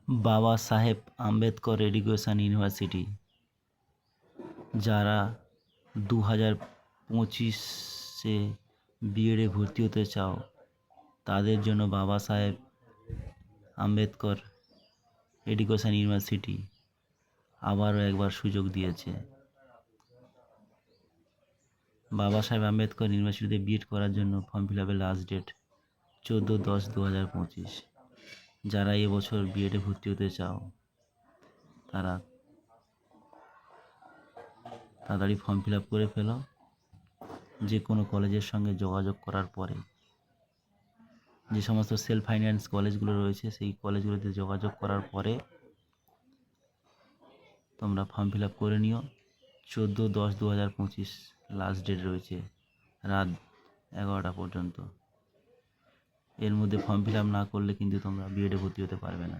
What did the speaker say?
বাবা সাহেব Ambedkar education university. যারা 2025-এ বিএডে ভর্তি হতে চাও তাদের জন্য বাবা সাহেব আম্বেদকর এডুকেশন ইউনিভার্সিটি আবারও একবার সুযোগ দিয়েছে। বাবা সাহেব আম্বেদকর ইউনিভার্সিটিতে বিএড করার জন্য ফর্ম ফিল আপের লাস্ট ডেট 14/10/2025। যারা এবছর বিএডে ভর্তি হতে চাও তারা তাড়াতাড়ি ফর্ম ফিল আপ করে ফেলো। যে কোনো কলেজের সঙ্গে যোগাযোগ করার পরে, যে সমস্ত সেলফ ফাইন্যান্স কলেজগুলো রয়েছে সেই কলেজগুলোতে যোগাযোগ করার পরে তোমরা ফর্ম ফিল আপ করে নিও। 14/10/2025 লাস্ট ডেট রয়েছে, রাত 11টা পর্যন্ত। এর মধ্যে ফর্ম ফিল আপ না করলে কিন্তু তোমরা বিএডে ভর্তি হতে পারবে না।